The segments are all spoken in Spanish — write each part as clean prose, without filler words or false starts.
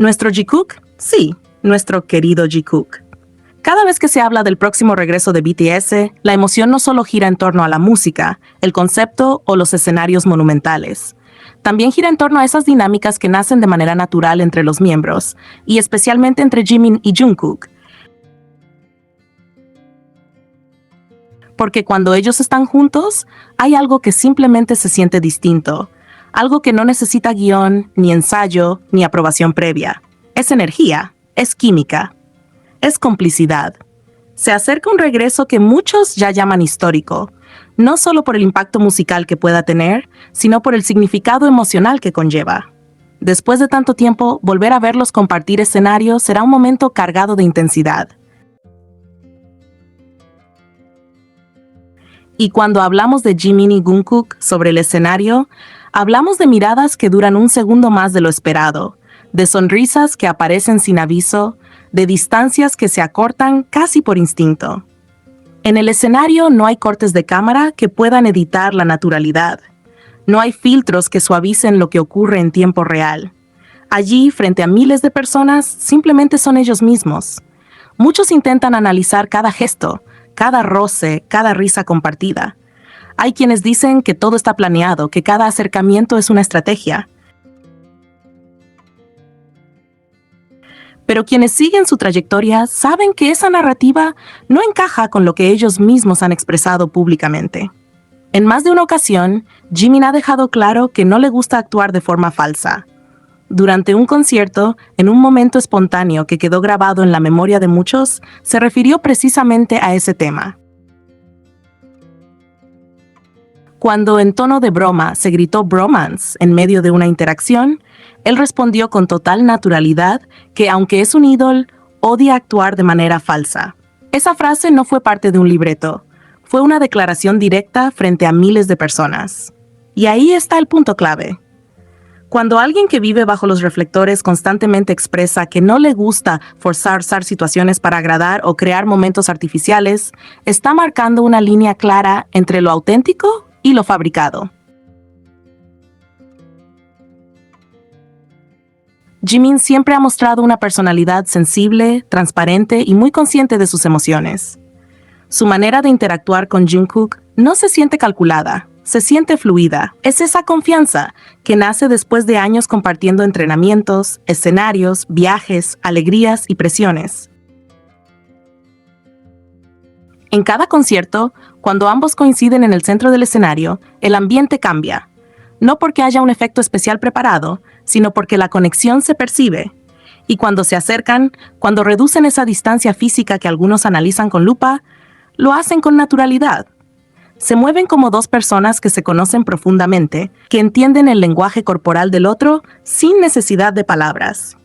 ¿Nuestro Jikook? Sí, nuestro querido Jikook. Cada vez que se habla del próximo regreso de BTS, la emoción no solo gira en torno a la música, el concepto o los escenarios monumentales. También gira en torno a esas dinámicas que nacen de manera natural entre los miembros, y especialmente entre Jimin y Jungkook. Porque cuando ellos están juntos, hay algo que simplemente se siente distinto, algo que no necesita guión, ni ensayo, ni aprobación previa. Es energía, es química, es complicidad. Se acerca un regreso que muchos ya llaman histórico, no solo por el impacto musical que pueda tener, sino por el significado emocional que conlleva. Después de tanto tiempo, volver a verlos compartir escenario será un momento cargado de intensidad. Y cuando hablamos de Jimin y Jungkook sobre el escenario, hablamos de miradas que duran un segundo más de lo esperado, de sonrisas que aparecen sin aviso, de distancias que se acortan casi por instinto. En el escenario no hay cortes de cámara que puedan editar la naturalidad. No hay filtros que suavicen lo que ocurre en tiempo real. Allí, frente a miles de personas, simplemente son ellos mismos. Muchos intentan analizar cada gesto, cada roce, cada risa compartida. Hay quienes dicen que todo está planeado, que cada acercamiento es una estrategia. Pero quienes siguen su trayectoria saben que esa narrativa no encaja con lo que ellos mismos han expresado públicamente. En más de una ocasión, Jimin ha dejado claro que no le gusta actuar de forma falsa. Durante un concierto, en un momento espontáneo que quedó grabado en la memoria de muchos, se refirió precisamente a ese tema. Cuando en tono de broma se gritó bromance en medio de una interacción, él respondió con total naturalidad que, aunque es un ídol, odia actuar de manera falsa. Esa frase no fue parte de un libreto, fue una declaración directa frente a miles de personas. Y ahí está el punto clave. Cuando alguien que vive bajo los reflectores constantemente expresa que no le gusta forzar situaciones para agradar o crear momentos artificiales, está marcando una línea clara entre lo auténtico y lo fabricado. Jimin siempre ha mostrado una personalidad sensible, transparente y muy consciente de sus emociones. Su manera de interactuar con Jungkook no se siente calculada, se siente fluida. Es esa confianza que nace después de años compartiendo entrenamientos, escenarios, viajes, alegrías y presiones. En cada concierto, cuando ambos coinciden en el centro del escenario, el ambiente cambia. No porque haya un efecto especial preparado, sino porque la conexión se percibe. Y cuando se acercan, cuando reducen esa distancia física que algunos analizan con lupa, lo hacen con naturalidad. Se mueven como dos personas que se conocen profundamente, que entienden el lenguaje corporal del otro sin necesidad de palabras.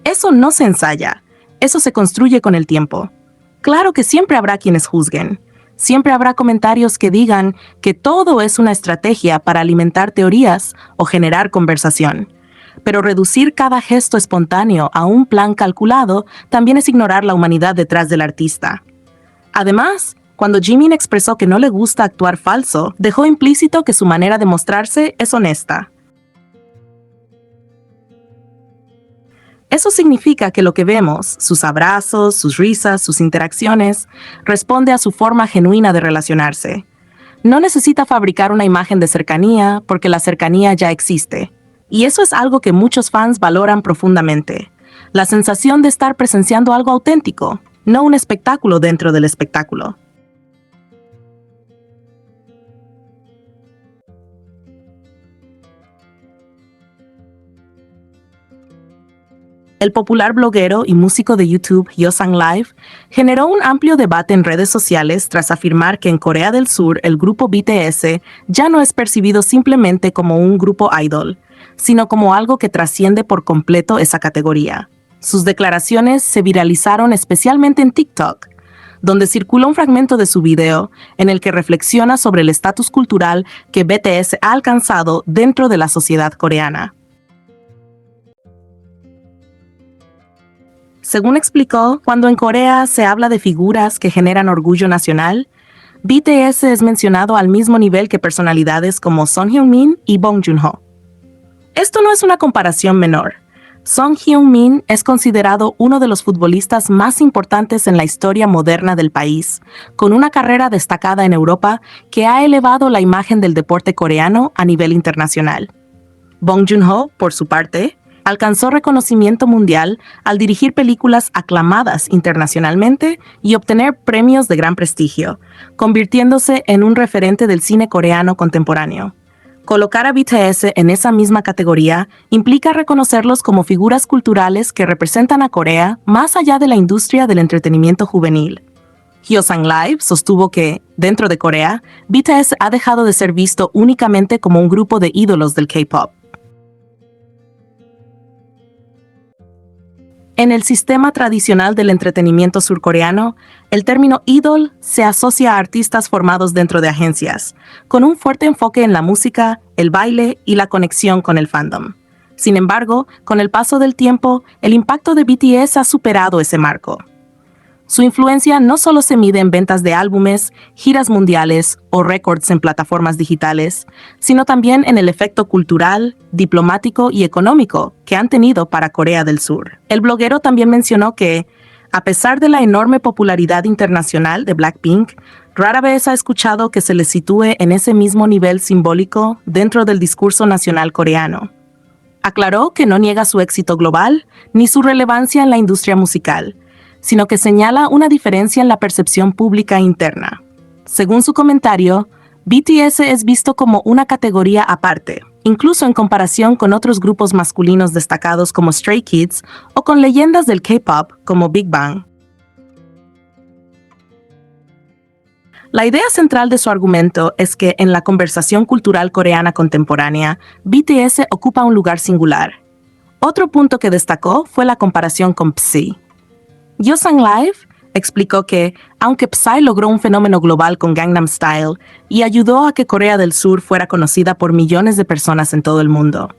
Eso no se ensaya, eso se construye con el tiempo. Claro que siempre habrá quienes juzguen. Siempre habrá comentarios que digan que todo es una estrategia para alimentar teorías o generar conversación. Pero reducir cada gesto espontáneo a un plan calculado también es ignorar la humanidad detrás del artista. Además, cuando Jimin expresó que no le gusta actuar falso, dejó implícito que su manera de mostrarse es honesta. Eso significa que lo que vemos, sus abrazos, sus risas, sus interacciones, responde a su forma genuina de relacionarse. No necesita fabricar una imagen de cercanía porque la cercanía ya existe. Y eso es algo que muchos fans valoran profundamente. La sensación de estar presenciando algo auténtico, no un espectáculo dentro del espectáculo. El popular bloguero y músico de YouTube Hyosang Live generó un amplio debate en redes sociales tras afirmar que en Corea del Sur el grupo BTS ya no es percibido simplemente como un grupo idol, sino como algo que trasciende por completo esa categoría. Sus declaraciones se viralizaron especialmente en TikTok, donde circula un fragmento de su video en el que reflexiona sobre el estatus cultural que BTS ha alcanzado dentro de la sociedad coreana. Según explicó, cuando en Corea se habla de figuras que generan orgullo nacional, BTS es mencionado al mismo nivel que personalidades como Son Heung-min y Bong Joon-ho. Esto no es una comparación menor. Song Heung-min es considerado uno de los futbolistas más importantes en la historia moderna del país, con una carrera destacada en Europa que ha elevado la imagen del deporte coreano a nivel internacional. Bong Joon-ho, por su parte, alcanzó reconocimiento mundial al dirigir películas aclamadas internacionalmente y obtener premios de gran prestigio, convirtiéndose en un referente del cine coreano contemporáneo. Colocar a BTS en esa misma categoría implica reconocerlos como figuras culturales que representan a Corea más allá de la industria del entretenimiento juvenil. Hyosan Live sostuvo que, dentro de Corea, BTS ha dejado de ser visto únicamente como un grupo de ídolos del K-pop. En el sistema tradicional del entretenimiento surcoreano, el término idol se asocia a artistas formados dentro de agencias, con un fuerte enfoque en la música, el baile y la conexión con el fandom. Sin embargo, con el paso del tiempo, el impacto de BTS ha superado ese marco. Su influencia no solo se mide en ventas de álbumes, giras mundiales o récords en plataformas digitales, sino también en el efecto cultural, diplomático y económico que han tenido para Corea del Sur. El bloguero también mencionó que, a pesar de la enorme popularidad internacional de Blackpink, rara vez ha escuchado que se le sitúe en ese mismo nivel simbólico dentro del discurso nacional coreano. Aclaró que no niega su éxito global ni su relevancia en la industria musical, sino que señala una diferencia en la percepción pública interna. Según su comentario, BTS es visto como una categoría aparte, incluso en comparación con otros grupos masculinos destacados como Stray Kids o con leyendas del K-pop como Big Bang. La idea central de su argumento es que en la conversación cultural coreana contemporánea, BTS ocupa un lugar singular. Otro punto que destacó fue la comparación con Psy. Hyosan Live explicó que, aunque Psy logró un fenómeno global con Gangnam Style y ayudó a que Corea del Sur fuera conocida por millones de personas en todo el mundo,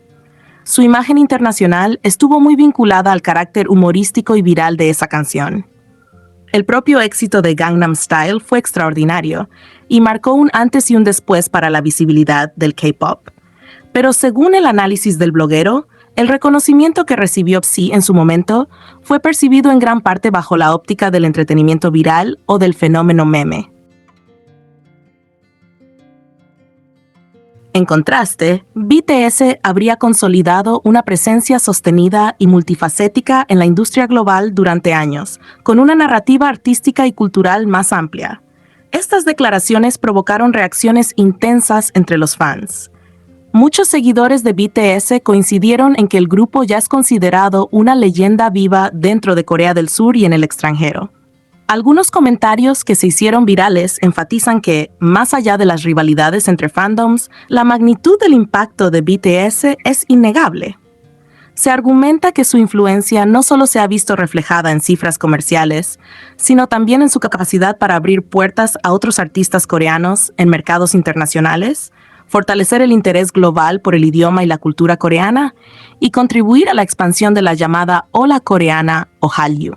su imagen internacional estuvo muy vinculada al carácter humorístico y viral de esa canción. El propio éxito de Gangnam Style fue extraordinario y marcó un antes y un después para la visibilidad del K-pop. Pero según el análisis del bloguero, el reconocimiento que recibió Psy en su momento fue percibido en gran parte bajo la óptica del entretenimiento viral o del fenómeno meme. En contraste, BTS habría consolidado una presencia sostenida y multifacética en la industria global durante años, con una narrativa artística y cultural más amplia. Estas declaraciones provocaron reacciones intensas entre los fans. Muchos seguidores de BTS coincidieron en que el grupo ya es considerado una leyenda viva dentro de Corea del Sur y en el extranjero. Algunos comentarios que se hicieron virales enfatizan que, más allá de las rivalidades entre fandoms, la magnitud del impacto de BTS es innegable. Se argumenta que su influencia no solo se ha visto reflejada en cifras comerciales, sino también en su capacidad para abrir puertas a otros artistas coreanos en mercados internacionales, fortalecer el interés global por el idioma y la cultura coreana y contribuir a la expansión de la llamada ola coreana o Hallyu.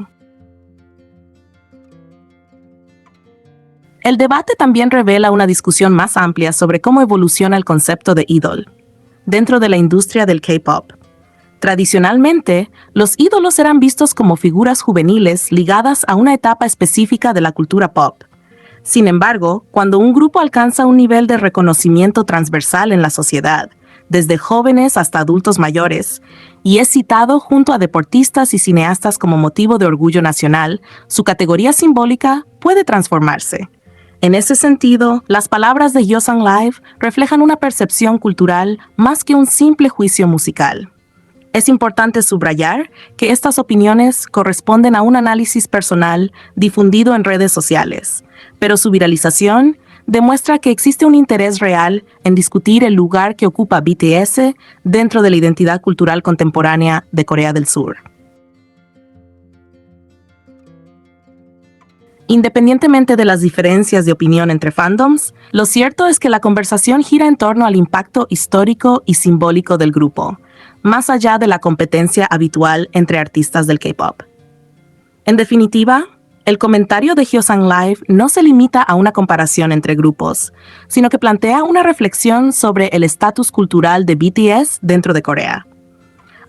El debate también revela una discusión más amplia sobre cómo evoluciona el concepto de ídol dentro de la industria del K-pop. Tradicionalmente, los ídolos eran vistos como figuras juveniles ligadas a una etapa específica de la cultura pop. Sin embargo, cuando un grupo alcanza un nivel de reconocimiento transversal en la sociedad, desde jóvenes hasta adultos mayores, y es citado junto a deportistas y cineastas como motivo de orgullo nacional, su categoría simbólica puede transformarse. En ese sentido, las palabras de Hyosan Live reflejan una percepción cultural más que un simple juicio musical. Es importante subrayar que estas opiniones corresponden a un análisis personal difundido en redes sociales, pero su viralización demuestra que existe un interés real en discutir el lugar que ocupa BTS dentro de la identidad cultural contemporánea de Corea del Sur. Independientemente de las diferencias de opinión entre fandoms, lo cierto es que la conversación gira en torno al impacto histórico y simbólico del grupo, más allá de la competencia habitual entre artistas del K-pop. En definitiva, el comentario de Hyosan Live no se limita a una comparación entre grupos, sino que plantea una reflexión sobre el estatus cultural de BTS dentro de Corea.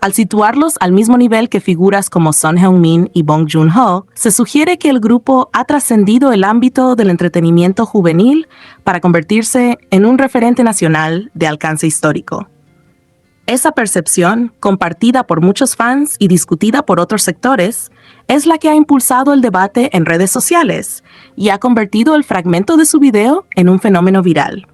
Al situarlos al mismo nivel que figuras como Son Heung-min y Bong Joon-ho, se sugiere que el grupo ha trascendido el ámbito del entretenimiento juvenil para convertirse en un referente nacional de alcance histórico. Esa percepción, compartida por muchos fans y discutida por otros sectores, es la que ha impulsado el debate en redes sociales y ha convertido el fragmento de su video en un fenómeno viral.